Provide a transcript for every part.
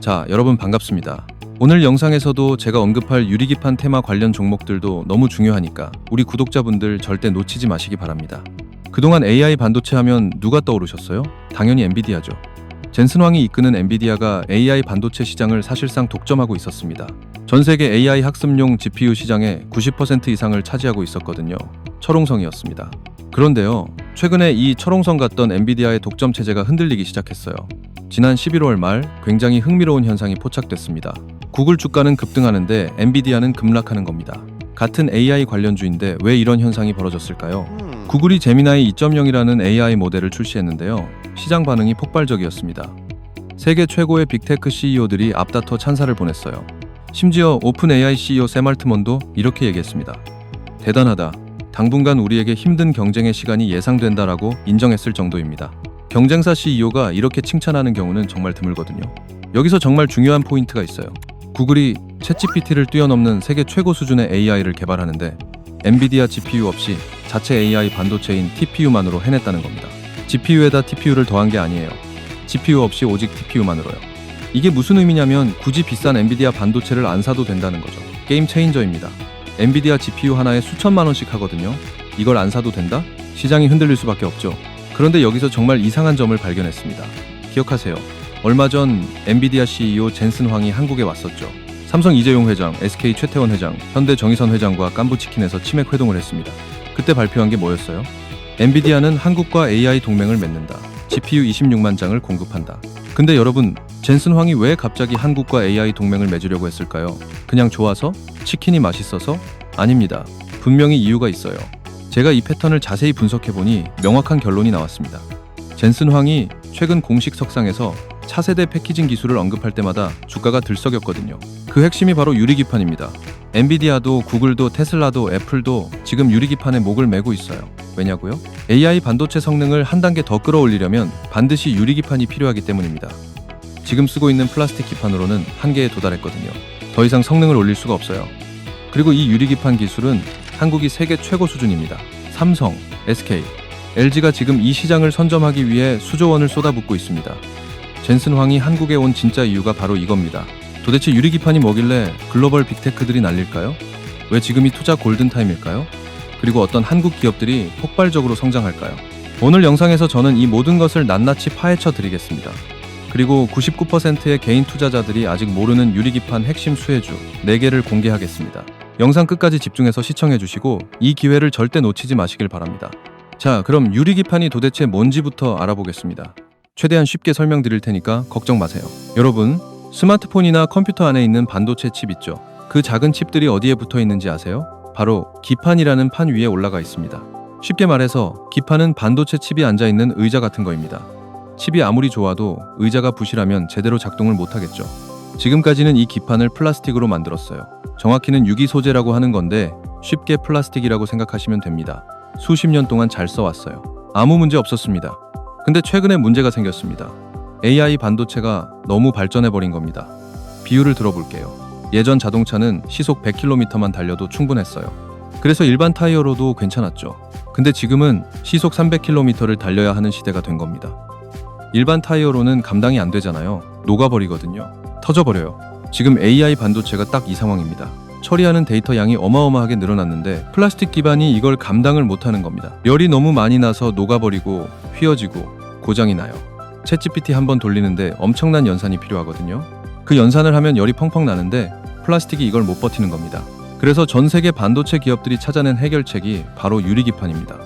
자, 여러분 반갑습니다. 오늘 영상에서도 제가 언급할 유리기판 테마 관련 종목들도 너무 중요하니까 우리 구독자분들 절대 놓치지 마시기 바랍니다. 그동안 AI 반도체 하면 누가 떠오르셨어요? 당연히 엔비디아죠. 젠슨 황이 이끄는 엔비디아가 AI 반도체 시장을 사실상 독점하고 있었습니다. 전 세계 AI 학습용 GPU 시장의 90% 이상을 차지하고 있었거든요. 철옹성이었습니다. 그런데요, 최근에 이 철옹성 같던 엔비디아의 독점 체제가 흔들리기 시작했어요. 지난 11월 말 굉장히 흥미로운 현상이 포착됐습니다. 구글 주가는 급등하는데 엔비디아는 급락하는 겁니다. 같은 AI 관련주인데 왜 이런 현상이 벌어졌을까요? 구글이 제미나이 2.0이라는 AI 모델을 출시했는데요. 시장 반응이 폭발적이었습니다. 세계 최고의 빅테크 CEO들이 앞다퉈 찬사를 보냈어요. 심지어 오픈 AI CEO 샘 알트먼도 이렇게 얘기했습니다. 대단하다. 당분간 우리에게 힘든 경쟁의 시간이 예상된다라고 인정했을 정도입니다. 경쟁사 CEO가 이렇게 칭찬하는 경우는 정말 드물거든요. 여기서 정말 중요한 포인트가 있어요. 구글이 챗GPT를 뛰어넘는 세계 최고 수준의 AI를 개발하는데 엔비디아 GPU 없이 자체 AI 반도체인 TPU만으로 해냈다는 겁니다. GPU에다 TPU를 더한 게 아니에요. GPU 없이 오직 TPU만으로요. 이게 무슨 의미냐면 굳이 비싼 엔비디아 반도체를 안 사도 된다는 거죠. 게임 체인저입니다. 엔비디아 GPU 하나에 수천만 원씩 하거든요. 이걸 안 사도 된다? 시장이 흔들릴 수밖에 없죠. 그런데 여기서 정말 이상한 점을 발견했습니다. 기억하세요. 얼마 전 엔비디아 CEO 젠슨 황이 한국에 왔었죠. 삼성 이재용 회장, SK 최태원 회장, 현대 정의선 회장과 깐부치킨에서 치맥 회동을 했습니다. 그때 발표한 게 뭐였어요? 엔비디아는 한국과 AI 동맹을 맺는다. GPU 26만 장을 공급한다. 근데 여러분, 젠슨 황이 왜 갑자기 한국과 AI 동맹을 맺으려고 했을까요? 그냥 좋아서? 치킨이 맛있어서? 아닙니다. 분명히 이유가 있어요. 제가 이 패턴을 자세히 분석해보니 명확한 결론이 나왔습니다. 젠슨 황이 최근 공식 석상에서 차세대 패키징 기술을 언급할 때마다 주가가 들썩였거든요. 그 핵심이 바로 유리기판입니다. 엔비디아도 구글도 테슬라도 애플도 지금 유리기판에 목을 매고 있어요. 왜냐고요? AI 반도체 성능을 한 단계 더 끌어올리려면 반드시 유리기판이 필요하기 때문입니다. 지금 쓰고 있는 플라스틱 기판으로는 한계에 도달했거든요. 더 이상 성능을 올릴 수가 없어요. 그리고 이 유리기판 기술은 한국이 세계 최고 수준입니다. 삼성, SK, LG가 지금 이 시장을 선점하기 위해 수조 원을 쏟아붓고 있습니다. 젠슨 황이 한국에 온 진짜 이유가 바로 이겁니다. 도대체 유리기판이 뭐길래 글로벌 빅테크들이 날릴까요? 왜 지금이 투자 골든타임일까요? 그리고 어떤 한국 기업들이 폭발적으로 성장할까요? 오늘 영상에서 저는 이 모든 것을 낱낱이 파헤쳐 드리겠습니다. 그리고 99%의 개인 투자자들이 아직 모르는 유리기판 핵심 수혜주 4개를 공개하겠습니다. 영상 끝까지 집중해서 시청해 주시고 이 기회를 절대 놓치지 마시길 바랍니다. 자, 그럼 유리기판이 도대체 뭔지부터 알아보겠습니다. 최대한 쉽게 설명드릴 테니까 걱정 마세요. 여러분, 스마트폰이나 컴퓨터 안에 있는 반도체 칩 있죠? 그 작은 칩들이 어디에 붙어 있는지 아세요? 바로 기판이라는 판 위에 올라가 있습니다. 쉽게 말해서 기판은 반도체 칩이 앉아있는 의자 같은 거입니다. 칩이 아무리 좋아도 의자가 부실하면 제대로 작동을 못하겠죠. 지금까지는 이 기판을 플라스틱으로 만들었어요. 정확히는 유기 소재라고 하는 건데 쉽게 플라스틱이라고 생각하시면 됩니다. 수십 년 동안 잘 써왔어요. 아무 문제 없었습니다. 근데 최근에 문제가 생겼습니다. AI 반도체가 너무 발전해버린 겁니다. 비유를 들어볼게요. 예전 자동차는 시속 100km만 달려도 충분했어요. 그래서 일반 타이어로도 괜찮았죠. 근데 지금은 시속 300km를 달려야 하는 시대가 된 겁니다. 일반 타이어로는 감당이 안 되잖아요. 녹아버리거든요. 터져버려요. 지금 AI 반도체가 딱 이 상황입니다. 처리하는 데이터 양이 어마어마하게 늘어났는데 플라스틱 기반이 이걸 감당을 못하는 겁니다. 열이 너무 많이 나서 녹아버리고 휘어지고 고장이 나요. 챗GPT 한번 돌리는데 엄청난 연산이 필요하거든요. 그 연산을 하면 열이 펑펑 나는데 플라스틱이 이걸 못 버티는 겁니다. 그래서 전 세계 반도체 기업들이 찾아낸 해결책이 바로 유리기판입니다.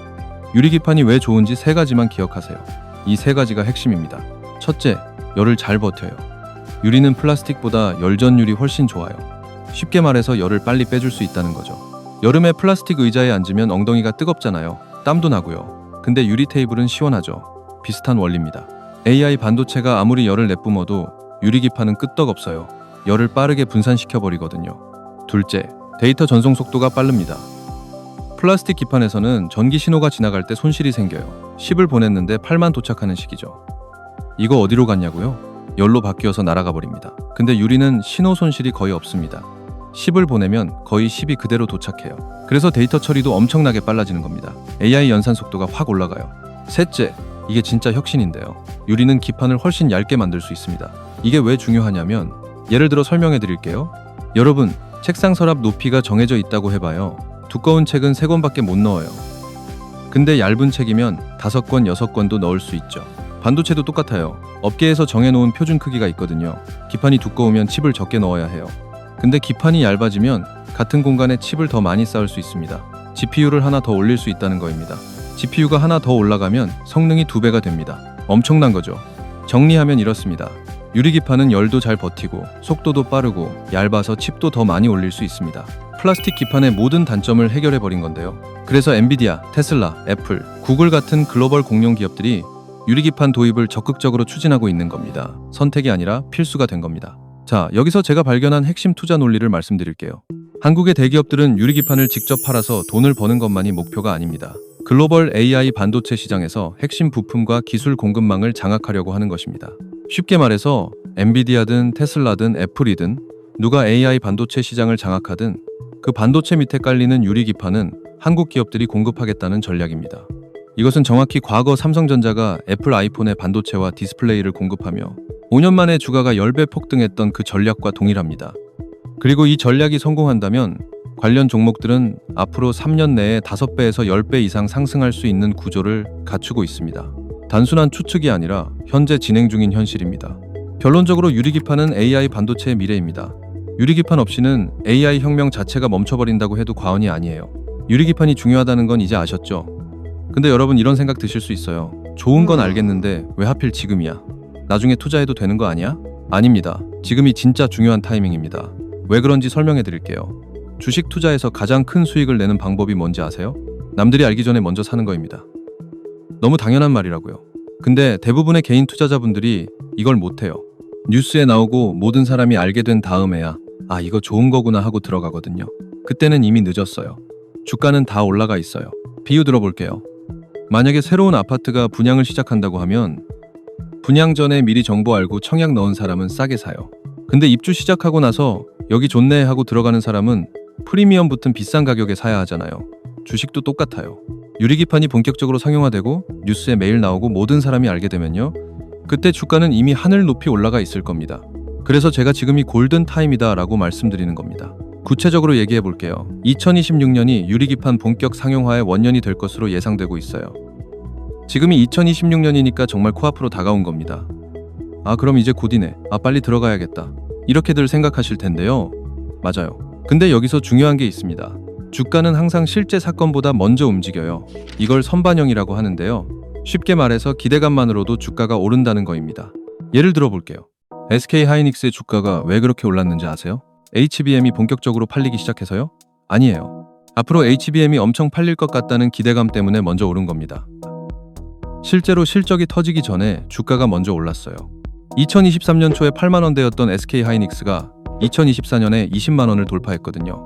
유리기판이 왜 좋은지 3가지만 기억하세요. 이 3가지가 핵심입니다. 첫째, 열을 잘 버텨요. 유리는 플라스틱보다 열전율이 훨씬 좋아요. 쉽게 말해서 열을 빨리 빼줄 수 있다는 거죠. 여름에 플라스틱 의자에 앉으면 엉덩이가 뜨겁잖아요. 땀도 나고요. 근데 유리 테이블은 시원하죠. 비슷한 원리입니다. AI 반도체가 아무리 열을 내뿜어도 유리기판은 끄떡없어요. 열을 빠르게 분산시켜버리거든요. 둘째, 데이터 전송 속도가 빠릅니다. 플라스틱 기판에서는 전기 신호가 지나갈 때 손실이 생겨요. 10을 보냈는데 8만 도착하는 시기죠. 이거 어디로 갔냐고요? 열로 바뀌어서 날아가 버립니다. 근데 유리는 신호 손실이 거의 없습니다. 10을 보내면 거의 10이 그대로 도착해요. 그래서 데이터 처리도 엄청나게 빨라지는 겁니다. AI 연산 속도가 확 올라가요. 셋째, 이게 진짜 혁신인데요. 유리는 기판을 훨씬 얇게 만들 수 있습니다. 이게 왜 중요하냐면 예를 들어 설명해 드릴게요. 여러분, 책상 서랍 높이가 정해져 있다고 해봐요. 두꺼운 책은 3권밖에 못 넣어요. 근데 얇은 책이면 5권, 6권도 넣을 수 있죠. 반도체도 똑같아요. 업계에서 정해놓은 표준 크기가 있거든요. 기판이 두꺼우면 칩을 적게 넣어야 해요. 근데 기판이 얇아지면 같은 공간에 칩을 더 많이 쌓을 수 있습니다. GPU를 하나 더 올릴 수 있다는 거입니다. GPU가 하나 더 올라가면 성능이 2배가 됩니다. 엄청난 거죠. 정리하면 이렇습니다. 유리기판은 열도 잘 버티고 속도도 빠르고 얇아서 칩도 더 많이 올릴 수 있습니다. 플라스틱 기판의 모든 단점을 해결해버린 건데요. 그래서 엔비디아, 테슬라, 애플, 구글 같은 글로벌 공룡 기업들이 유리기판 도입을 적극적으로 추진하고 있는 겁니다. 선택이 아니라 필수가 된 겁니다. 자, 여기서 제가 발견한 핵심 투자 논리를 말씀드릴게요. 한국의 대기업들은 유리기판을 직접 팔아서 돈을 버는 것만이 목표가 아닙니다. 글로벌 AI 반도체 시장에서 핵심 부품과 기술 공급망을 장악하려고 하는 것입니다. 쉽게 말해서 엔비디아든 테슬라든 애플이든 누가 AI 반도체 시장을 장악하든 그 반도체 밑에 깔리는 유리기판은 한국 기업들이 공급하겠다는 전략입니다. 이것은 정확히 과거 삼성전자가 애플 아이폰의 반도체와 디스플레이를 공급하며 5년 만에 주가가 10배 폭등했던 그 전략과 동일합니다. 그리고 이 전략이 성공한다면 관련 종목들은 앞으로 3년 내에 5배에서 10배 이상 상승할 수 있는 구조를 갖추고 있습니다. 단순한 추측이 아니라 현재 진행 중인 현실입니다. 결론적으로 유리기판은 AI 반도체의 미래입니다. 유리기판 없이는 AI 혁명 자체가 멈춰버린다고 해도 과언이 아니에요. 유리기판이 중요하다는 건 이제 아셨죠? 근데 여러분 이런 생각 드실 수 있어요. 좋은 건 알겠는데 왜 하필 지금이야? 나중에 투자해도 되는 거 아니야? 아닙니다. 지금이 진짜 중요한 타이밍입니다. 왜 그런지 설명해 드릴게요. 주식 투자에서 가장 큰 수익을 내는 방법이 뭔지 아세요? 남들이 알기 전에 먼저 사는 거입니다. 너무 당연한 말이라고요. 근데 대부분의 개인 투자자분들이 이걸 못해요. 뉴스에 나오고 모든 사람이 알게 된 다음에야 아, 이거 좋은 거구나 하고 들어가거든요. 그때는 이미 늦었어요. 주가는 다 올라가 있어요. 비유 들어볼게요. 만약에 새로운 아파트가 분양을 시작한다고 하면 분양 전에 미리 정보 알고 청약 넣은 사람은 싸게 사요. 근데 입주 시작하고 나서 여기 좋네 하고 들어가는 사람은 프리미엄 붙은 비싼 가격에 사야 하잖아요. 주식도 똑같아요. 유리기판이 본격적으로 상용화되고 뉴스에 매일 나오고 모든 사람이 알게 되면요, 그때 주가는 이미 하늘 높이 올라가 있을 겁니다. 그래서 제가 지금이 골든 타임이다 라고 말씀드리는 겁니다. 구체적으로 얘기해 볼게요. 2026년이 유리기판 본격 상용화의 원년이 될 것으로 예상되고 있어요. 지금이 2026년이니까 정말 코앞으로 다가온 겁니다. 아, 그럼 이제 곧이네. 아, 빨리 들어가야겠다. 이렇게들 생각하실 텐데요. 맞아요. 근데 여기서 중요한 게 있습니다. 주가는 항상 실제 사건보다 먼저 움직여요. 이걸 선반영이라고 하는데요. 쉽게 말해서 기대감만으로도 주가가 오른다는 거입니다. 예를 들어 볼게요. SK하이닉스의 주가가 왜 그렇게 올랐는지 아세요? HBM이 본격적으로 팔리기 시작해서요? 아니에요. 앞으로 HBM이 엄청 팔릴 것 같다는 기대감 때문에 먼저 오른 겁니다. 실제로 실적이 터지기 전에 주가가 먼저 올랐어요. 2023년 초에 8만 원대였던 SK하이닉스가 2024년에 20만 원을 돌파했거든요.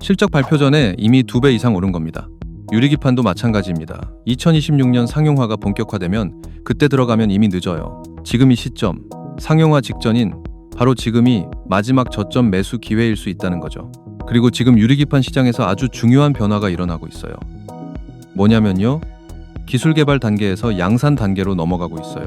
실적 발표 전에 이미 2배 이상 오른 겁니다. 유리기판도 마찬가지입니다. 2026년 상용화가 본격화되면 그때 들어가면 이미 늦어요. 지금이 시점, 상용화 직전인 바로 지금이 마지막 저점 매수 기회일 수 있다는 거죠. 그리고 지금 유리기판 시장에서 아주 중요한 변화가 일어나고 있어요. 뭐냐면요, 기술 개발 단계에서 양산 단계로 넘어가고 있어요.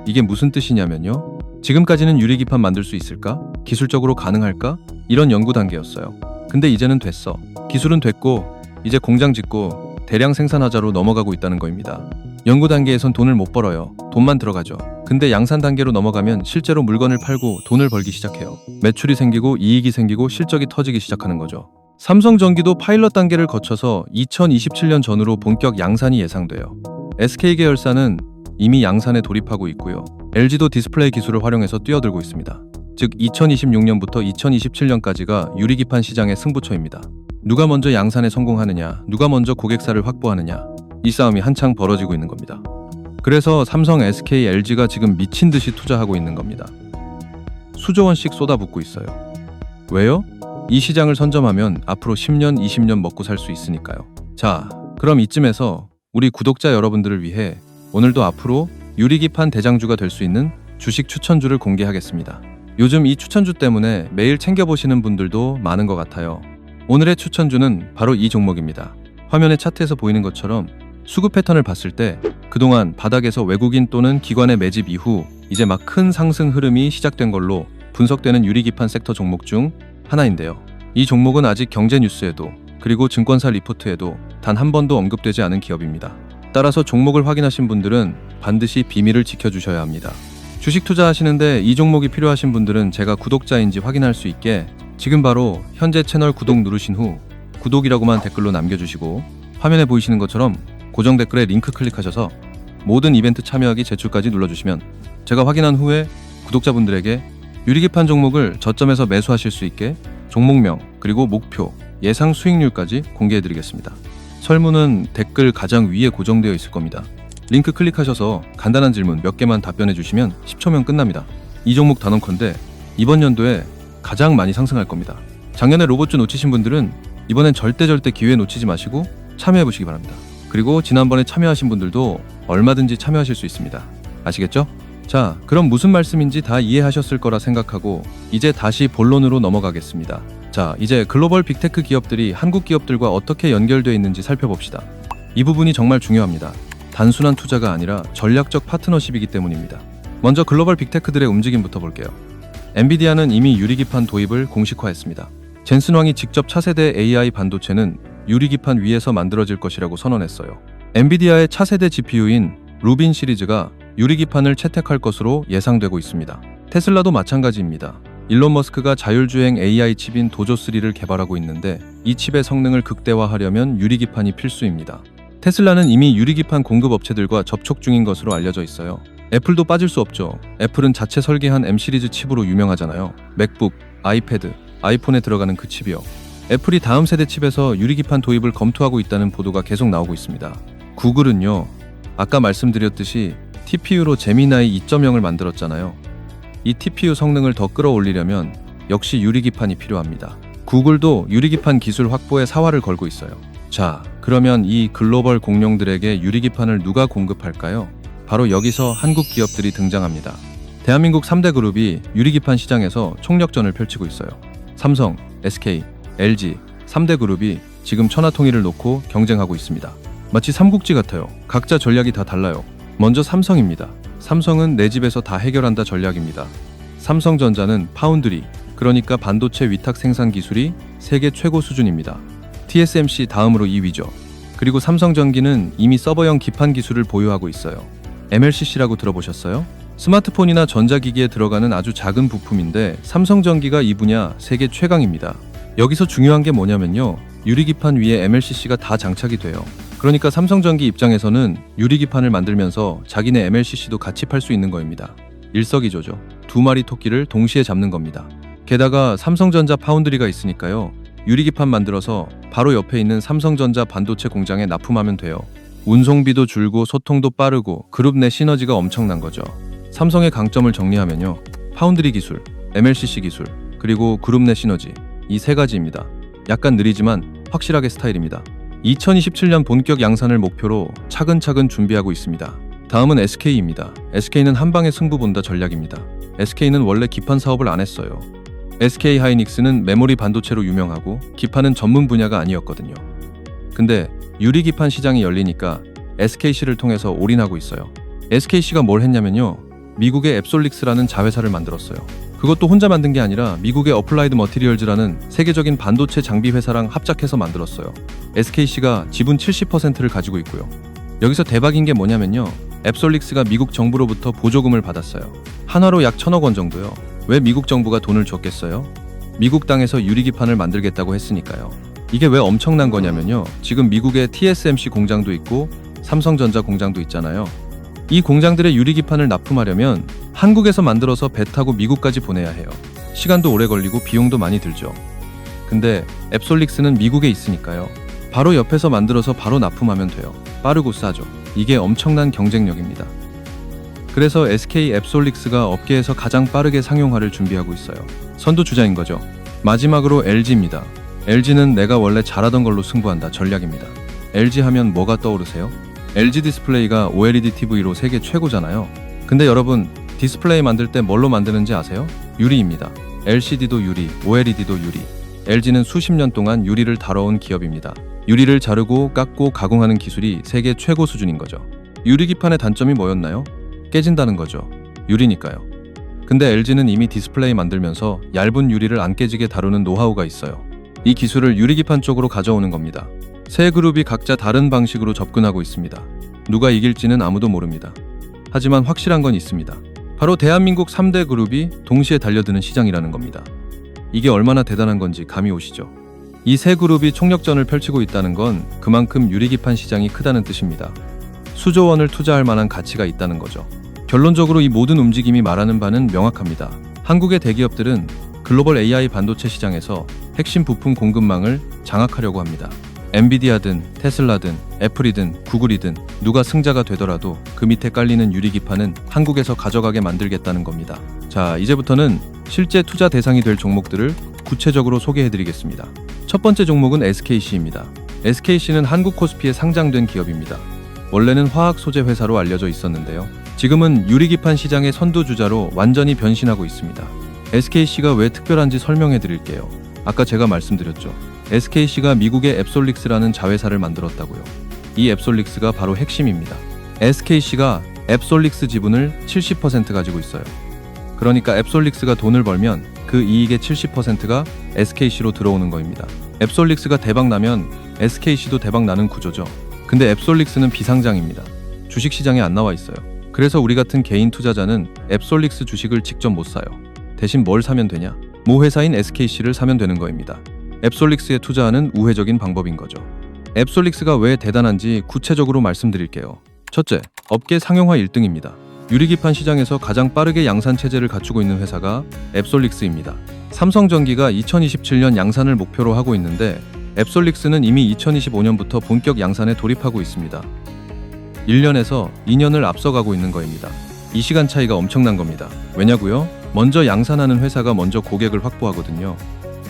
이게 무슨 뜻이냐면요, 지금까지는 유리기판 만들 수 있을까? 기술적으로 가능할까? 이런 연구 단계였어요. 근데 이제는 됐어. 기술은 됐고 이제 공장 짓고 대량 생산하자로 넘어가고 있다는 거입니다. 연구 단계에선 돈을 못 벌어요. 돈만 들어가죠. 근데 양산 단계로 넘어가면 실제로 물건을 팔고 돈을 벌기 시작해요. 매출이 생기고 이익이 생기고 실적이 터지기 시작하는 거죠. 삼성전기도 파일럿 단계를 거쳐서 2027년 전후로 본격 양산이 예상돼요. SK계열사는 이미 양산에 돌입하고 있고요. LG도 디스플레이 기술을 활용해서 뛰어들고 있습니다. 즉 2026년부터 2027년까지가 유리기판 시장의 승부처입니다. 누가 먼저 양산에 성공하느냐, 누가 먼저 고객사를 확보하느냐, 이 싸움이 한창 벌어지고 있는 겁니다. 그래서 삼성, SK, LG가 지금 미친 듯이 투자하고 있는 겁니다. 수조 원씩 쏟아붓고 있어요. 왜요? 이 시장을 선점하면 앞으로 10년, 20년 먹고 살 수 있으니까요. 자, 그럼 이쯤에서 우리 구독자 여러분들을 위해 오늘도 앞으로 유리기판 대장주가 될 수 있는 주식 추천주를 공개하겠습니다. 요즘 이 추천주 때문에 매일 챙겨보시는 분들도 많은 것 같아요. 오늘의 추천주는 바로 이 종목입니다. 화면의 차트에서 보이는 것처럼 수급 패턴을 봤을 때 그동안 바닥에서 외국인 또는 기관의 매집 이후 이제 막 큰 상승 흐름이 시작된 걸로 분석되는 유리기판 섹터 종목 중 하나인데요. 이 종목은 아직 경제 뉴스에도 그리고 증권사 리포트에도 단 한 번도 언급되지 않은 기업입니다. 따라서 종목을 확인하신 분들은 반드시 비밀을 지켜주셔야 합니다. 주식 투자하시는데 이 종목이 필요하신 분들은 제가 구독자인지 확인할 수 있게 지금 바로 현재 채널 구독 누르신 후 구독이라고만 댓글로 남겨주시고 화면에 보이시는 것처럼 고정 댓글에 링크 클릭하셔서 모든 이벤트 참여하기 제출까지 눌러주시면 제가 확인한 후에 구독자분들에게 유리기판 종목을 저점에서 매수하실 수 있게 종목명 그리고 목표, 예상 수익률까지 공개해드리겠습니다. 설문은 댓글 가장 위에 고정되어 있을 겁니다. 링크 클릭하셔서 간단한 질문 몇 개만 답변해 주시면 10초면 끝납니다. 이 종목 단언컨대 이번 연도에 가장 많이 상승할 겁니다. 작년에 로봇주 놓치신 분들은 이번엔 절대 기회 놓치지 마시고 참여해 보시기 바랍니다. 그리고 지난번에 참여하신 분들도 얼마든지 참여하실 수 있습니다. 아시겠죠? 자, 그럼 무슨 말씀인지 다 이해하셨을 거라 생각하고 이제 다시 본론으로 넘어가겠습니다. 자, 이제 글로벌 빅테크 기업들이 한국 기업들과 어떻게 연결되어 있는지 살펴봅시다. 이 부분이 정말 중요합니다. 단순한 투자가 아니라 전략적 파트너십이기 때문입니다. 먼저 글로벌 빅테크들의 움직임부터 볼게요. 엔비디아는 이미 유리기판 도입을 공식화했습니다. 젠슨 왕이 직접 차세대 AI 반도체는 유리기판 위에서 만들어질 것이라고 선언했어요. 엔비디아의 차세대 GPU인 루빈 시리즈가 유리기판을 채택할 것으로 예상되고 있습니다. 테슬라도 마찬가지입니다. 일론 머스크가 자율주행 AI 칩인 도조3를 개발하고 있는데 이 칩의 성능을 극대화하려면 유리기판이 필수입니다. 테슬라는 이미 유리기판 공급 업체들과 접촉 중인 것으로 알려져 있어요. 애플도 빠질 수 없죠. 애플은 자체 설계한 M 시리즈 칩으로 유명하잖아요. 맥북, 아이패드, 아이폰에 들어가는 그 칩이요. 애플이 다음 세대 칩에서 유리기판 도입을 검토하고 있다는 보도가 계속 나오고 있습니다. 구글은요, 아까 말씀드렸듯이 TPU로 제미나이 2.0을 만들었잖아요. 이 TPU 성능을 더 끌어올리려면 역시 유리기판이 필요합니다. 구글도 유리기판 기술 확보에 사활을 걸고 있어요. 자, 그러면 이 글로벌 공룡들에게 유리기판을 누가 공급할까요? 바로 여기서 한국 기업들이 등장합니다. 대한민국 3대 그룹이 유리기판 시장에서 총력전을 펼치고 있어요. 삼성, SK, LG 3대 그룹이 지금 천하통일을 놓고 경쟁하고 있습니다. 마치 삼국지 같아요. 각자 전략이 다 달라요. 먼저 삼성입니다. 삼성은 내 집에서 다 해결한다 전략입니다. 삼성전자는 파운드리, 그러니까 반도체 위탁 생산 기술이 세계 최고 수준입니다. TSMC 다음으로 2위죠. 그리고 삼성전기는 이미 서버형 기판 기술을 보유하고 있어요. MLCC라고 들어보셨어요? 스마트폰이나 전자기기에 들어가는 아주 작은 부품인데 삼성전기가 이 분야 세계 최강입니다. 여기서 중요한 게 뭐냐면요, 유리기판 위에 MLCC가 다 장착이 돼요. 그러니까 삼성전기 입장에서는 유리기판을 만들면서 자기네 MLCC도 같이 팔 수 있는 거입니다. 일석이조죠. 두 마리 토끼를 동시에 잡는 겁니다. 게다가 삼성전자 파운드리가 있으니까요, 유리기판 만들어서 바로 옆에 있는 삼성전자 반도체 공장에 납품하면 돼요. 운송비도 줄고 소통도 빠르고 그룹 내 시너지가 엄청난 거죠. 삼성의 강점을 정리하면요, 파운드리 기술, MLCC 기술, 그리고 그룹 내 시너지, 이 세 가지입니다. 약간 느리지만 확실하게 스타일입니다. 2027년 본격 양산을 목표로 차근차근 준비하고 있습니다. 다음은 SK입니다. SK는 한방에 승부 본다 전략입니다. SK는 원래 기판 사업을 안 했어요. SK 하이닉스는 메모리 반도체로 유명하고 기판은 전문 분야가 아니었거든요. 근데 유리기판 시장이 열리니까 SKC를 통해서 올인하고 있어요. SKC가 뭘 했냐면요, 미국의 앱솔릭스라는 자회사를 만들었어요. 그것도 혼자 만든 게 아니라 미국의 어플라이드 머티리얼즈라는 세계적인 반도체 장비 회사랑 합작해서 만들었어요. SKC가 지분 70%를 가지고 있고요. 여기서 대박인 게 뭐냐면요, 앱솔릭스가 미국 정부로부터 보조금을 받았어요. 한화로 약 1,000억 원 정도요. 왜 미국 정부가 돈을 줬겠어요? 미국 땅에서 유리기판을 만들겠다고 했으니까요. 이게 왜 엄청난 거냐면요, 지금 미국에 TSMC 공장도 있고 삼성전자 공장도 있잖아요. 이 공장들의 유리기판을 납품하려면 한국에서 만들어서 배 타고 미국까지 보내야 해요. 시간도 오래 걸리고 비용도 많이 들죠. 근데 앱솔릭스는 미국에 있으니까요, 바로 옆에서 만들어서 바로 납품하면 돼요. 빠르고 싸죠. 이게 엄청난 경쟁력입니다. 그래서 SK 앱솔릭스가 업계에서 가장 빠르게 상용화를 준비하고 있어요. 선두주자인 거죠. 마지막으로 LG입니다. LG는 내가 원래 잘하던 걸로 승부한다 전략입니다. LG 하면 뭐가 떠오르세요? LG 디스플레이가 OLED TV로 세계 최고잖아요. 근데 여러분, 디스플레이 만들 때 뭘로 만드는지 아세요? 유리입니다. LCD도 유리, OLED도 유리. LG는 수십 년 동안 유리를 다뤄온 기업입니다. 유리를 자르고 깎고 가공하는 기술이 세계 최고 수준인 거죠. 유리기판의 단점이 뭐였나요? 깨진다는 거죠. 유리니까요. 근데 LG는 이미 디스플레이 만들면서 얇은 유리를 안 깨지게 다루는 노하우가 있어요. 이 기술을 유리기판 쪽으로 가져오는 겁니다. 세 그룹이 각자 다른 방식으로 접근하고 있습니다. 누가 이길지는 아무도 모릅니다. 하지만 확실한 건 있습니다. 바로 대한민국 3대 그룹이 동시에 달려드는 시장이라는 겁니다. 이게 얼마나 대단한 건지 감이 오시죠? 이 세 그룹이 총력전을 펼치고 있다는 건 그만큼 유리기판 시장이 크다는 뜻입니다. 수조 원을 투자할 만한 가치가 있다는 거죠. 결론적으로 이 모든 움직임이 말하는 바는 명확합니다. 한국의 대기업들은 글로벌 AI 반도체 시장에서 핵심 부품 공급망을 장악하려고 합니다. 엔비디아든 테슬라든 애플이든 구글이든 누가 승자가 되더라도 그 밑에 깔리는 유리기판은 한국에서 가져가게 만들겠다는 겁니다. 자, 이제부터는 실제 투자 대상이 될 종목들을 구체적으로 소개해드리겠습니다. 첫 번째 종목은 SKC입니다. SKC는 한국 코스피에 상장된 기업입니다. 원래는 화학 소재 회사로 알려져 있었는데요. 지금은 유리기판 시장의 선두주자로 완전히 변신하고 있습니다. SKC가 왜 특별한지 설명해 드릴게요. 아까 제가 말씀드렸죠. SKC가 미국의 앱솔릭스라는 자회사를 만들었다고요. 이 앱솔릭스가 바로 핵심입니다. SKC가 앱솔릭스 지분을 70% 가지고 있어요. 그러니까 앱솔릭스가 돈을 벌면 그 이익의 70%가 SKC로 들어오는 겁니다. 앱솔릭스가 대박 나면 SKC도 대박 나는 구조죠. 근데 앱솔릭스는 비상장입니다. 주식시장에 안 나와 있어요. 그래서 우리 같은 개인 투자자는 앱솔릭스 주식을 직접 못 사요. 대신 뭘 사면 되냐? 모 회사인 SKC를 사면 되는 거입니다. 앱솔릭스에 투자하는 우회적인 방법인 거죠. 앱솔릭스가 왜 대단한지 구체적으로 말씀드릴게요. 첫째, 업계 상용화 1등입니다. 유리기판 시장에서 가장 빠르게 양산 체제를 갖추고 있는 회사가 앱솔릭스입니다. 삼성전기가 2027년 양산을 목표로 하고 있는데 앱솔릭스는 이미 2025년부터 본격 양산에 돌입하고 있습니다. 1년에서 2년을 앞서가고 있는 거입니다. 이 시간 차이가 엄청난 겁니다. 왜냐고요? 먼저 양산하는 회사가 먼저 고객을 확보하거든요.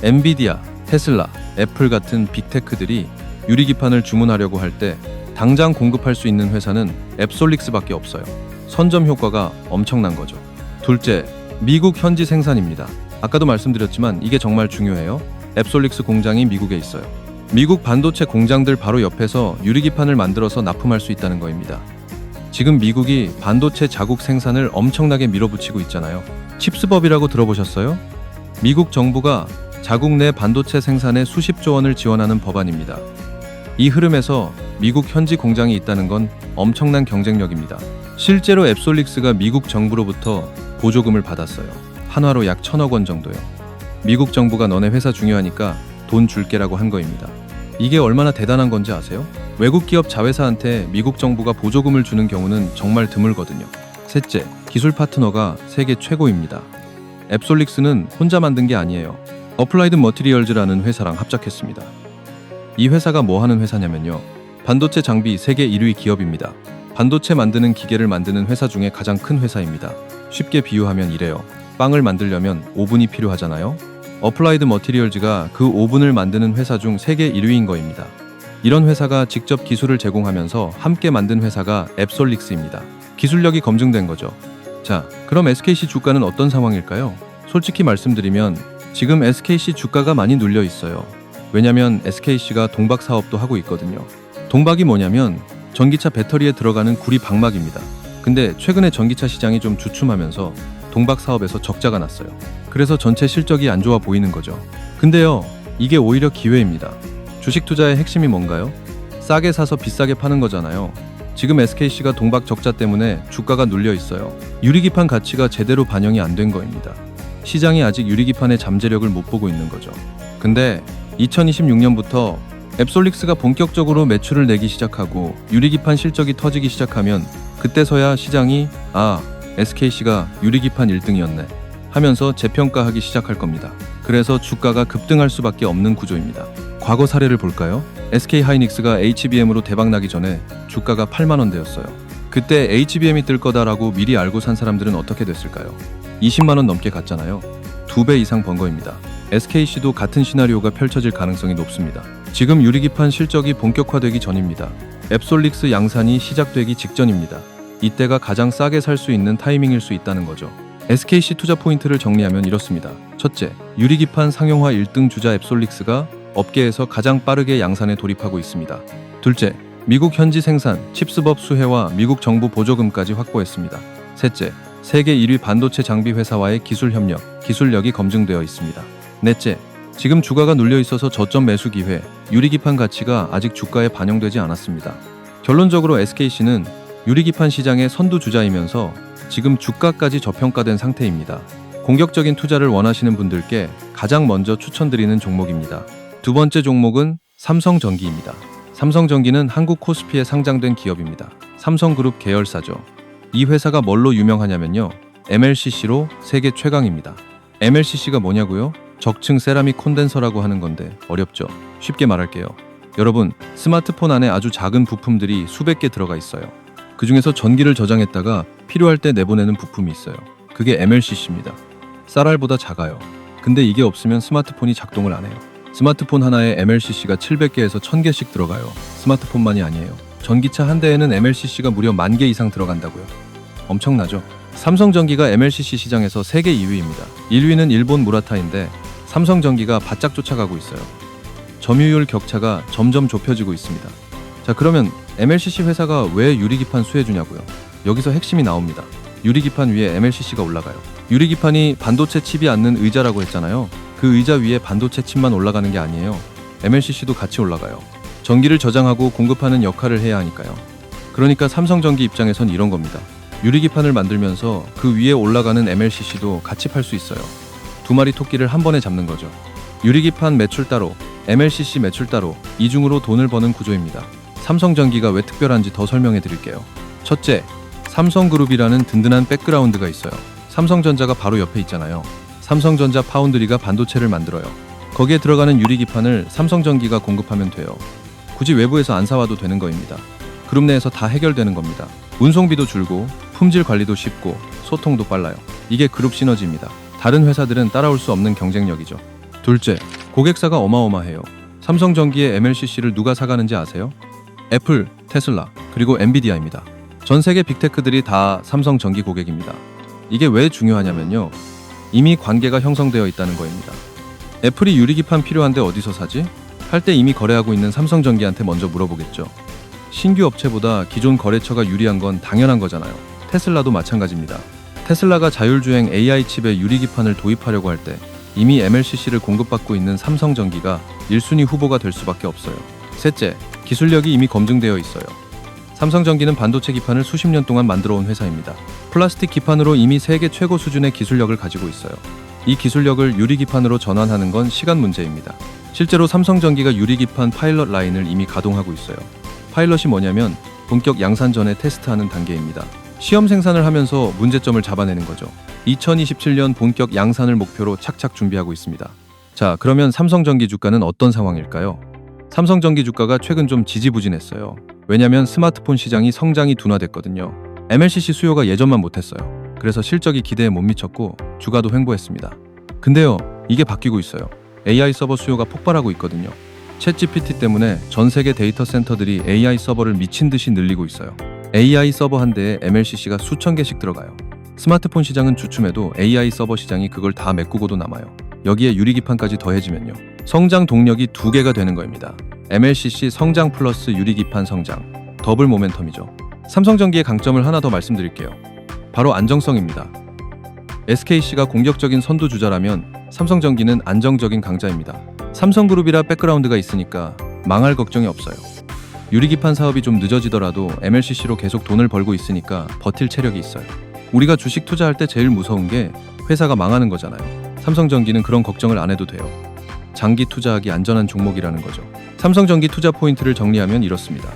엔비디아, 테슬라, 애플 같은 빅테크들이 유리기판을 주문하려고 할 때 당장 공급할 수 있는 회사는 앱솔릭스밖에 없어요. 선점 효과가 엄청난 거죠. 둘째, 미국 현지 생산입니다. 아까도 말씀드렸지만 이게 정말 중요해요. 앱솔릭스 공장이 미국에 있어요. 미국 반도체 공장들 바로 옆에서 유리기판을 만들어서 납품할 수 있다는 거입니다. 지금 미국이 반도체 자국 생산을 엄청나게 밀어붙이고 있잖아요. 칩스법이라고 들어보셨어요? 미국 정부가 자국 내 반도체 생산에 수십조 원을 지원하는 법안입니다. 이 흐름에서 미국 현지 공장이 있다는 건 엄청난 경쟁력입니다. 실제로 앱솔릭스가 미국 정부로부터 보조금을 받았어요. 한화로 약 1,000억 원 정도요. 미국 정부가 너네 회사 중요하니까 돈 줄게라고 한 거입니다. 이게 얼마나 대단한 건지 아세요? 외국 기업 자회사한테 미국 정부가 보조금을 주는 경우는 정말 드물거든요. 셋째, 기술 파트너가 세계 최고입니다. 앱솔릭스는 혼자 만든 게 아니에요. 어플라이드 머티리얼즈라는 회사랑 합작했습니다. 이 회사가 뭐 하는 회사냐면요. 반도체 장비 세계 1위 기업입니다. 반도체 만드는 기계를 만드는 회사 중에 가장 큰 회사입니다. 쉽게 비유하면 이래요. 빵을 만들려면 오븐이 필요하잖아요. 어플라이드 머티리얼즈가 그 오븐을 만드는 회사 중 세계 1위인 거입니다. 이런 회사가 직접 기술을 제공하면서 함께 만든 회사가 앱솔릭스입니다. 기술력이 검증된 거죠. 자, 그럼 SKC 주가는 어떤 상황일까요? 솔직히 말씀드리면 지금 SKC 주가가 많이 눌려 있어요. 왜냐면 SKC가 동박 사업도 하고 있거든요. 동박이 뭐냐면 전기차 배터리에 들어가는 구리 방막입니다. 근데 최근에 전기차 시장이 좀 주춤하면서 동박 사업에서 적자가 났어요. 그래서 전체 실적이 안 좋아 보이는 거죠. 근데요, 이게 오히려 기회입니다. 주식 투자의 핵심이 뭔가요? 싸게 사서 비싸게 파는 거잖아요. 지금 SKC가 동박 적자 때문에 주가가 눌려 있어요. 유리기판 가치가 제대로 반영이 안 된 거입니다. 시장이 아직 유리기판의 잠재력을 못 보고 있는 거죠. 근데 2026년부터 앱솔릭스가 본격적으로 매출을 내기 시작하고 유리기판 실적이 터지기 시작하면 그때서야 시장이 SKC가 유리기판 1등이었네 하면서 재평가하기 시작할 겁니다. 그래서 주가가 급등할 수밖에 없는 구조입니다. 과거 사례를 볼까요? SK하이닉스가 HBM으로 대박나기 전에 주가가 8만 원대였어요. 그때 HBM이 뜰 거다라고 미리 알고 산 사람들은 어떻게 됐을까요? 20만 원 넘게 갔잖아요. 2배 이상 번 거입니다. SKC도 같은 시나리오가 펼쳐질 가능성이 높습니다. 지금 유리기판 실적이 본격화되기 전입니다. 앱솔릭스 양산이 시작되기 직전입니다. 이때가 가장 싸게 살 수 있는 타이밍일 수 있다는 거죠. SKC 투자 포인트를 정리하면 이렇습니다. 첫째, 유리기판 상용화 1등 주자 앱솔릭스가 업계에서 가장 빠르게 양산에 돌입하고 있습니다. 둘째, 미국 현지 생산, 칩스법 수혜와 미국 정부 보조금까지 확보했습니다. 셋째, 세계 1위 반도체 장비 회사와의 기술 협력, 기술력이 검증되어 있습니다. 넷째, 지금 주가가 눌려 있어서 저점 매수 기회, 유리기판 가치가 아직 주가에 반영되지 않았습니다. 결론적으로 SKC는 유리기판 시장의 선두주자이면서 지금 주가까지 저평가된 상태입니다. 공격적인 투자를 원하시는 분들께 가장 먼저 추천드리는 종목입니다. 두 번째 종목은 삼성전기입니다. 삼성전기는 한국 코스피에 상장된 기업입니다. 삼성그룹 계열사죠. 이 회사가 뭘로 유명하냐면요. MLCC로 세계 최강입니다. MLCC가 뭐냐고요? 적층 세라믹 콘덴서라고 하는 건데 어렵죠? 쉽게 말할게요. 여러분, 스마트폰 안에 아주 작은 부품들이 수백 개 들어가 있어요. 그 중에서 전기를 저장했다가 필요할 때 내보내는 부품이 있어요. 그게 MLCC입니다. 쌀알보다 작아요. 근데 이게 없으면 스마트폰이 작동을 안 해요. 스마트폰 하나에 MLCC가 700개에서 1000개씩 들어가요. 스마트폰만이 아니에요. 전기차 한 대에는 MLCC가 무려 10,000개 이상 들어간다고요. 엄청나죠? 삼성전기가 MLCC 시장에서 세계 2위입니다. 1위는 일본 무라타인데 삼성전기가 바짝 쫓아가고 있어요. 점유율 격차가 점점 좁혀지고 있습니다. 자, 그러면 MLCC 회사가 왜 유리기판 수혜주냐고요? 여기서 핵심이 나옵니다. 유리기판 위에 MLCC가 올라가요. 유리기판이 반도체 칩이 앉는 의자라고 했잖아요. 그 의자 위에 반도체 칩만 올라가는 게 아니에요. MLCC도 같이 올라가요. 전기를 저장하고 공급하는 역할을 해야 하니까요. 그러니까 삼성전기 입장에선 이런 겁니다. 유리기판을 만들면서 그 위에 올라가는 MLCC도 같이 팔 수 있어요. 두 마리 토끼를 한 번에 잡는 거죠. 유리기판 매출 따로, MLCC 매출 따로, 이중으로 돈을 버는 구조입니다. 삼성전기가 왜 특별한지 더 설명해 드릴게요. 첫째, 삼성그룹이라는 든든한 백그라운드가 있어요. 삼성전자가 바로 옆에 있잖아요. 삼성전자 파운드리가 반도체를 만들어요. 거기에 들어가는 유리기판을 삼성전기가 공급하면 돼요. 굳이 외부에서 안 사와도 되는 거입니다. 그룹 내에서 다 해결되는 겁니다. 운송비도 줄고 품질 관리도 쉽고 소통도 빨라요. 이게 그룹 시너지입니다. 다른 회사들은 따라올 수 없는 경쟁력이죠. 둘째, 고객사가 어마어마해요. 삼성전기의 MLCC를 누가 사가는지 아세요? 애플, 테슬라, 그리고 엔비디아입니다. 전 세계 빅테크들이 다 삼성전기 고객입니다. 이게 왜 중요하냐면요. 이미 관계가 형성되어 있다는 거입니다. 애플이 유리기판 필요한데 어디서 사지? 할 때 이미 거래하고 있는 삼성전기한테 먼저 물어보겠죠. 신규 업체보다 기존 거래처가 유리한 건 당연한 거잖아요. 테슬라도 마찬가지입니다. 테슬라가 자율주행 AI 칩에 유리기판을 도입하려고 할 때 이미 MLCC를 공급받고 있는 삼성전기가 1순위 후보가 될 수밖에 없어요. 셋째, 기술력이 이미 검증되어 있어요. 삼성전기는 반도체 기판을 수십 년 동안 만들어온 회사입니다. 플라스틱 기판으로 이미 세계 최고 수준의 기술력을 가지고 있어요. 이 기술력을 유리기판으로 전환하는 건 시간 문제입니다. 실제로 삼성전기가 유리기판 파일럿 라인을 이미 가동하고 있어요. 파일럿이 뭐냐면 본격 양산 전에 테스트하는 단계입니다. 시험 생산을 하면서 문제점을 잡아내는 거죠. 2027년 본격 양산을 목표로 착착 준비하고 있습니다. 자, 그러면 삼성전기 주가는 어떤 상황일까요? 삼성전기 주가가 최근 좀 지지부진했어요. 왜냐면 스마트폰 시장이 성장이 둔화됐거든요. MLCC 수요가 예전만 못했어요. 그래서 실적이 기대에 못 미쳤고 주가도 횡보했습니다. 근데요, 이게 바뀌고 있어요. AI 서버 수요가 폭발하고 있거든요. 챗GPT 때문에 전 세계 데이터 센터들이 AI 서버를 미친 듯이 늘리고 있어요. AI 서버 한 대에 MLCC가 수천 개씩 들어가요. 스마트폰 시장은 주춤해도 AI 서버 시장이 그걸 다 메꾸고도 남아요. 여기에 유리기판까지 더해지면요. 성장 동력이 두 개가 되는 겁니다. MLCC 성장 플러스 유리기판 성장. 더블 모멘텀이죠. 삼성전기의 강점을 하나 더 말씀드릴게요. 바로 안정성입니다. SKC가 공격적인 선두주자라면 삼성전기는 안정적인 강자입니다. 삼성그룹이라 백그라운드가 있으니까 망할 걱정이 없어요. 유리기판 사업이 좀 늦어지더라도 MLCC로 계속 돈을 벌고 있으니까 버틸 체력이 있어요. 우리가 주식 투자할 때 제일 무서운 게 회사가 망하는 거잖아요. 삼성전기는 그런 걱정을 안 해도 돼요. 장기 투자하기 안전한 종목이라는 거죠. 삼성전기 투자 포인트를 정리하면 이렇습니다.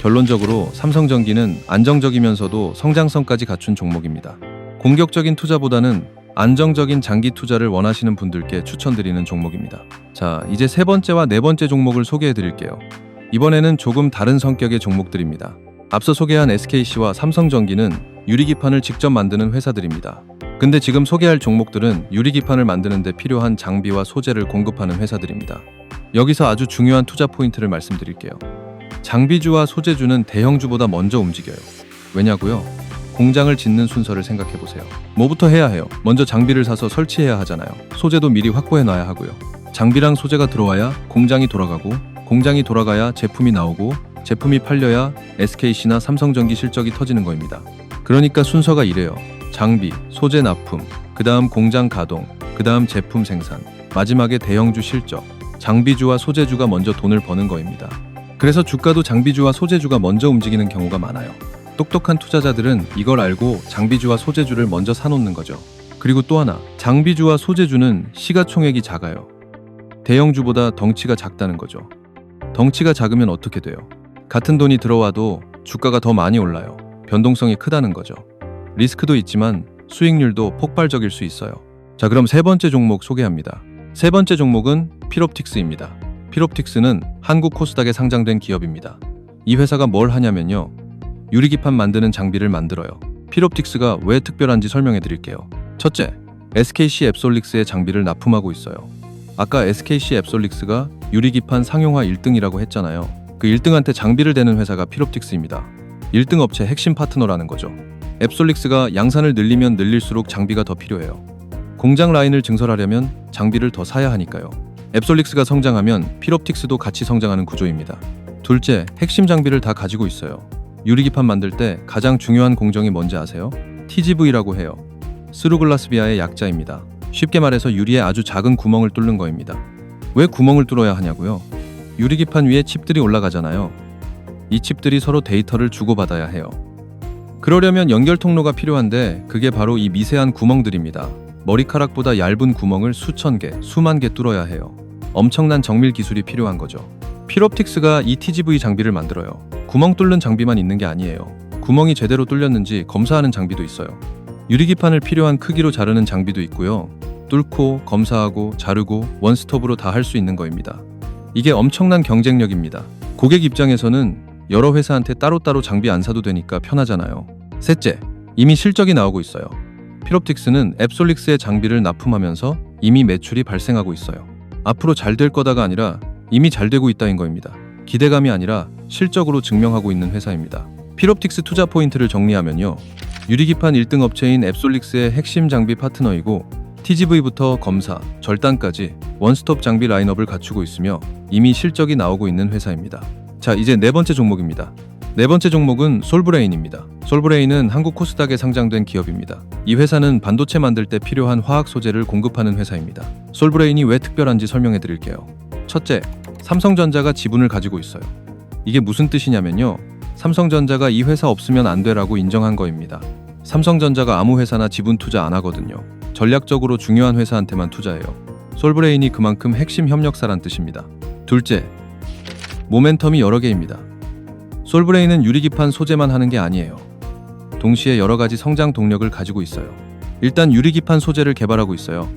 결론적으로 삼성전기는 안정적이면서도 성장성까지 갖춘 종목입니다. 공격적인 투자보다는 안정적인 장기 투자를 원하시는 분들께 추천드리는 종목입니다. 자, 이제 세 번째와 네 번째 종목을 소개해 드릴게요. 이번에는 조금 다른 성격의 종목들입니다. 앞서 소개한 SKC와 삼성전기는 유리기판을 직접 만드는 회사들입니다. 근데 지금 소개할 종목들은 유리기판을 만드는 데 필요한 장비와 소재를 공급하는 회사들입니다. 여기서 아주 중요한 투자 포인트를 말씀드릴게요. 장비주와 소재주는 대형주보다 먼저 움직여요. 왜냐고요? 공장을 짓는 순서를 생각해보세요. 뭐부터 해야 해요? 먼저 장비를 사서 설치해야 하잖아요. 소재도 미리 확보해놔야 하고요. 장비랑 소재가 들어와야 공장이 돌아가고, 공장이 돌아가야 제품이 나오고, 제품이 팔려야 SKC나 삼성전기 실적이 터지는 거입니다. 그러니까 순서가 이래요. 장비, 소재 납품, 그 다음 공장 가동, 그 다음 제품 생산, 마지막에 대형주 실적. 장비주와 소재주가 먼저 돈을 버는 거입니다. 그래서 주가도 장비주와 소재주가 먼저 움직이는 경우가 많아요. 똑똑한 투자자들은 이걸 알고 장비주와 소재주를 먼저 사놓는 거죠. 그리고 또 하나, 장비주와 소재주는 시가총액이 작아요. 대형주보다 덩치가 작다는 거죠. 덩치가 작으면 어떻게 돼요? 같은 돈이 들어와도 주가가 더 많이 올라요. 변동성이 크다는 거죠. 리스크도 있지만 수익률도 폭발적일 수 있어요. 자, 그럼 세 번째 종목 소개합니다. 세 번째 종목은 필옵틱스입니다. 필옵틱스는 한국 코스닥에 상장된 기업입니다. 이 회사가 뭘 하냐면요, 유리기판 만드는 장비를 만들어요. 필옵틱스가 왜 특별한지 설명해 드릴게요. 첫째, SKC 앱솔릭스의 장비를 납품하고 있어요. 아까 SKC 앱솔릭스가 유리기판 상용화 1등이라고 했잖아요. 그 1등한테 장비를 대는 회사가 필옵틱스입니다. 1등 업체 핵심 파트너라는 거죠. 앱솔릭스가 양산을 늘리면 늘릴수록 장비가 더 필요해요. 공장 라인을 증설하려면 장비를 더 사야 하니까요. 앱솔릭스가 성장하면 필옵틱스도 같이 성장하는 구조입니다. 둘째, 핵심 장비를 다 가지고 있어요. 유리기판 만들 때 가장 중요한 공정이 뭔지 아세요? TGV라고 해요. 스루글라스비아의 약자입니다. 쉽게 말해서 유리에 아주 작은 구멍을 뚫는 거입니다. 왜 구멍을 뚫어야 하냐고요? 유리기판 위에 칩들이 올라가잖아요. 이 칩들이 서로 데이터를 주고받아야 해요. 그러려면 연결 통로가 필요한데 그게 바로 이 미세한 구멍들입니다. 머리카락보다 얇은 구멍을 수천 개, 수만 개 뚫어야 해요. 엄청난 정밀 기술이 필요한 거죠. 필옵틱스가 이 TGV 장비를 만들어요. 구멍 뚫는 장비만 있는 게 아니에요. 구멍이 제대로 뚫렸는지 검사하는 장비도 있어요. 유리기판을 필요한 크기로 자르는 장비도 있고요. 뚫고, 검사하고, 자르고 원스톱으로 다 할 수 있는 거입니다. 이게 엄청난 경쟁력입니다. 고객 입장에서는 여러 회사한테 따로따로 장비 안 사도 되니까 편하잖아요. 셋째, 이미 실적이 나오고 있어요. 필옵틱스는 앱솔릭스의 장비를 납품하면서 이미 매출이 발생하고 있어요. 앞으로 잘 될 거다가 아니라 이미 잘 되고 있다인 거입니다. 기대감이 아니라 실적으로 증명하고 있는 회사입니다. 필옵틱스 투자 포인트를 정리하면요, 유리기판 1등 업체인 앱솔릭스의 핵심 장비 파트너이고 TGV부터 검사, 절단까지 원스톱 장비 라인업을 갖추고 있으며 이미 실적이 나오고 있는 회사입니다. 자, 이제 네 번째 종목입니다. 네 번째 종목은 솔브레인입니다. 솔브레인은 한국 코스닥에 상장된 기업입니다. 이 회사는 반도체 만들 때 필요한 화학 소재를 공급하는 회사입니다. 솔브레인이 왜 특별한지 설명해 드릴게요. 첫째, 삼성전자가 지분을 가지고 있어요. 이게 무슨 뜻이냐면요, 삼성전자가 이 회사 없으면 안 되라고 인정한 거입니다. 삼성전자가 아무 회사나 지분 투자 안 하거든요. 전략적으로 중요한 회사한테만 투자해요. 솔브레인이 그만큼 핵심 협력사란 뜻입니다. 둘째, 모멘텀이 여러 개입니다. 솔브레인은 유리기판 소재만 하는 게 아니에요. 동시에 여러 가지 성장 동력을 가지고 있어요. 일단 유리기판 소재를 개발하고 있어요.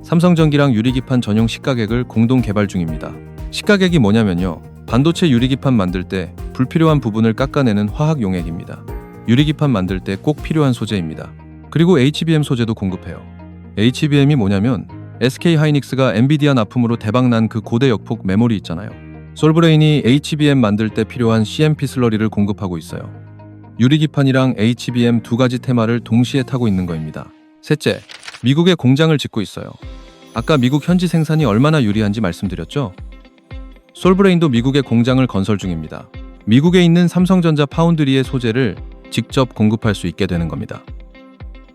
삼성전기랑 유리기판 전용 식가객을 공동 개발 중입니다. 식가객이 뭐냐면요, 반도체 유리기판 만들 때 불필요한 부분을 깎아내는 화학 용액입니다. 유리기판 만들 때 꼭 필요한 소재입니다. 그리고 HBM 소재도 공급해요. HBM이 뭐냐면 SK하이닉스가 엔비디아 납품으로 대박난 그 고대 역폭 메모리 있잖아요. 솔브레인이 HBM 만들 때 필요한 CMP 슬러리를 공급하고 있어요. 유리기판이랑 HBM 두 가지 테마를 동시에 타고 있는 거입니다. 셋째, 미국에 공장을 짓고 있어요. 아까 미국 현지 생산이 얼마나 유리한지 말씀드렸죠? 솔브레인도 미국에 공장을 건설 중입니다. 미국에 있는 삼성전자 파운드리의 소재를 직접 공급할 수 있게 되는 겁니다.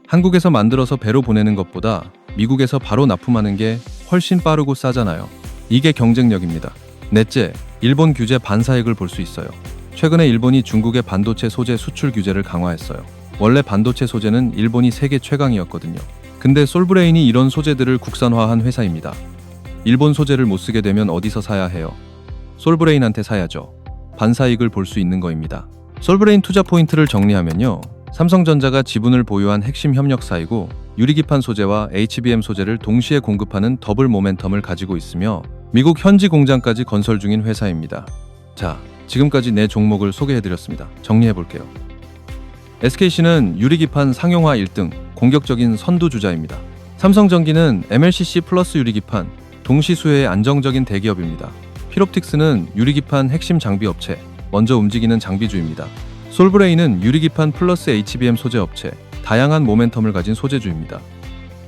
한국에서 만들어서 배로 보내는 것보다 미국에서 바로 납품하는 게 훨씬 빠르고 싸잖아요. 이게 경쟁력입니다. 넷째, 일본 규제 반사익을 볼 수 있어요. 최근에 일본이 중국의 반도체 소재 수출 규제를 강화했어요. 원래 반도체 소재는 일본이 세계 최강이었거든요. 근데 솔브레인이 이런 소재들을 국산화한 회사입니다. 일본 소재를 못 쓰게 되면 어디서 사야 해요? 솔브레인한테 사야죠. 반사익을 볼 수 있는 거입니다. 솔브레인 투자 포인트를 정리하면요, 삼성전자가 지분을 보유한 핵심 협력사이고 유리기판 소재와 HBM 소재를 동시에 공급하는 더블 모멘텀을 가지고 있으며 미국 현지 공장까지 건설 중인 회사입니다. 자, 지금까지 네 종목을 소개해드렸습니다. 정리해볼게요. SKC는 유리기판 상용화 1등, 공격적인 선두주자입니다. 삼성전기는 MLCC 플러스 유리기판, 동시수혜의 안정적인 대기업입니다. 필옵틱스는 유리기판 핵심 장비 업체, 먼저 움직이는 장비주입니다. 솔브레인은 유리기판 플러스 HBM 소재 업체, 다양한 모멘텀을 가진 소재주입니다.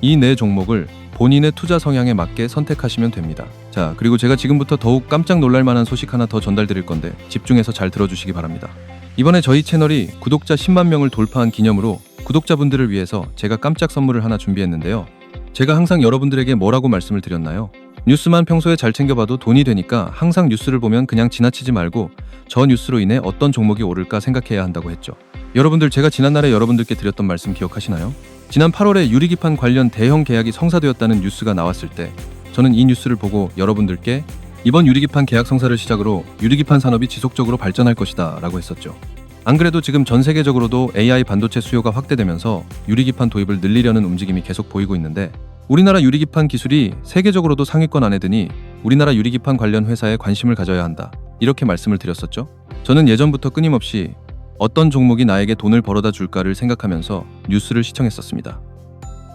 이 네 종목을 본인의 투자 성향에 맞게 선택하시면 됩니다. 자, 그리고 제가 지금부터 더욱 깜짝 놀랄 만한 소식 하나 더 전달드릴 건데 집중해서 잘 들어주시기 바랍니다. 이번에 저희 채널이 구독자 10만 명을 돌파한 기념으로 구독자분들을 위해서 제가 깜짝 선물을 하나 준비했는데요. 제가 항상 여러분들에게 뭐라고 말씀을 드렸나요? 뉴스만 평소에 잘 챙겨봐도 돈이 되니까 항상 뉴스를 보면 그냥 지나치지 말고 저 뉴스로 인해 어떤 종목이 오를까 생각해야 한다고 했죠. 여러분들, 제가 지난날에 여러분들께 드렸던 말씀 기억하시나요? 지난 8월에 유리기판 관련 대형 계약이 성사되었다는 뉴스가 나왔을 때 저는 이 뉴스를 보고 여러분들께 이번 유리기판 계약 성사를 시작으로 유리기판 산업이 지속적으로 발전할 것이다 라고 했었죠. 안 그래도 지금 전 세계적으로도 AI 반도체 수요가 확대되면서 유리기판 도입을 늘리려는 움직임이 계속 보이고 있는데 우리나라 유리기판 기술이 세계적으로도 상위권 안에 드니 우리나라 유리기판 관련 회사에 관심을 가져야 한다, 이렇게 말씀을 드렸었죠. 저는 예전부터 끊임없이 어떤 종목이 나에게 돈을 벌어다 줄까를 생각하면서 뉴스를 시청했었습니다.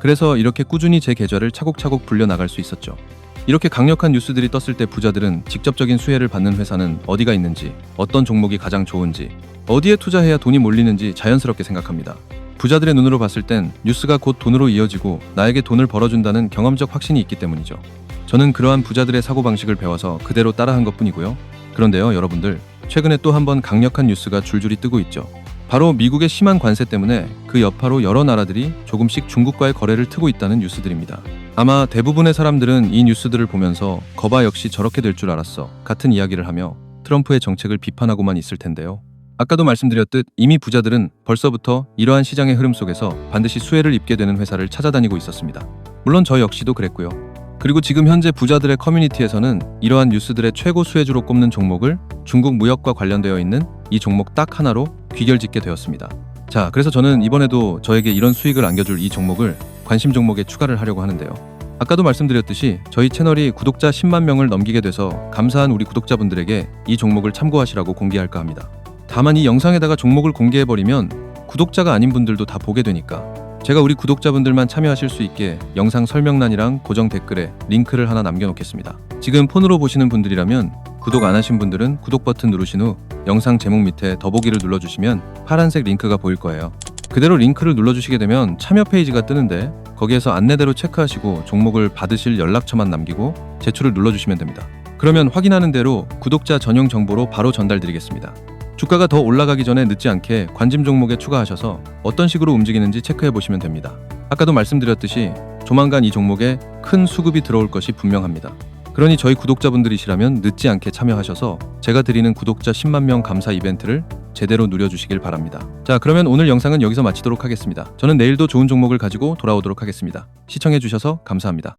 그래서 이렇게 꾸준히 제 계좌를 차곡차곡 불려나갈 수 있었죠. 이렇게 강력한 뉴스들이 떴을 때 부자들은 직접적인 수혜를 받는 회사는 어디가 있는지, 어떤 종목이 가장 좋은지, 어디에 투자해야 돈이 몰리는지 자연스럽게 생각합니다. 부자들의 눈으로 봤을 땐 뉴스가 곧 돈으로 이어지고 나에게 돈을 벌어준다는 경험적 확신이 있기 때문이죠. 저는 그러한 부자들의 사고방식을 배워서 그대로 따라한 것뿐이고요. 그런데요, 여러분들, 최근에 또 한 번 강력한 뉴스가 줄줄이 뜨고 있죠. 바로 미국의 심한 관세 때문에 그 여파로 여러 나라들이 조금씩 중국과의 거래를 트고 있다는 뉴스들입니다. 아마 대부분의 사람들은 이 뉴스들을 보면서 거봐, 역시 저렇게 될 줄 알았어 같은 이야기를 하며 트럼프의 정책을 비판하고만 있을 텐데요. 아까도 말씀드렸듯 이미 부자들은 벌써부터 이러한 시장의 흐름 속에서 반드시 수혜를 입게 되는 회사를 찾아다니고 있었습니다. 물론 저 역시도 그랬고요. 그리고 지금 현재 부자들의 커뮤니티에서는 이러한 뉴스들의 최고 수혜주로 꼽는 종목을 중국 무역과 관련되어 있는 이 종목 딱 하나로 귀결짓게 되었습니다. 자, 그래서 저는 이번에도 저에게 이런 수익을 안겨줄 이 종목을 관심 종목에 추가를 하려고 하는데요. 아까도 말씀드렸듯이 저희 채널이 구독자 10만 명을 넘기게 돼서 감사한 우리 구독자분들에게 이 종목을 참고하시라고 공개할까 합니다. 다만 이 영상에다가 종목을 공개해버리면 구독자가 아닌 분들도 다 보게 되니까 제가 우리 구독자분들만 참여하실 수 있게 영상 설명란이랑 고정 댓글에 링크를 하나 남겨놓겠습니다. 지금 폰으로 보시는 분들이라면 구독 안 하신 분들은 구독 버튼 누르신 후 영상 제목 밑에 더보기를 눌러주시면 파란색 링크가 보일 거예요. 그대로 링크를 눌러주시게 되면 참여 페이지가 뜨는데 거기에서 안내대로 체크하시고 종목을 받으실 연락처만 남기고 제출을 눌러주시면 됩니다. 그러면 확인하는 대로 구독자 전용 정보로 바로 전달드리겠습니다. 주가가 더 올라가기 전에 늦지 않게 관심 종목에 추가하셔서 어떤 식으로 움직이는지 체크해 보시면 됩니다. 아까도 말씀드렸듯이 조만간 이 종목에 큰 수급이 들어올 것이 분명합니다. 그러니 저희 구독자분들이시라면 늦지 않게 참여하셔서 제가 드리는 구독자 10만 명 감사 이벤트를 제대로 누려주시길 바랍니다. 자, 그러면 오늘 영상은 여기서 마치도록 하겠습니다. 저는 내일도 좋은 종목을 가지고 돌아오도록 하겠습니다. 시청해 주셔서 감사합니다.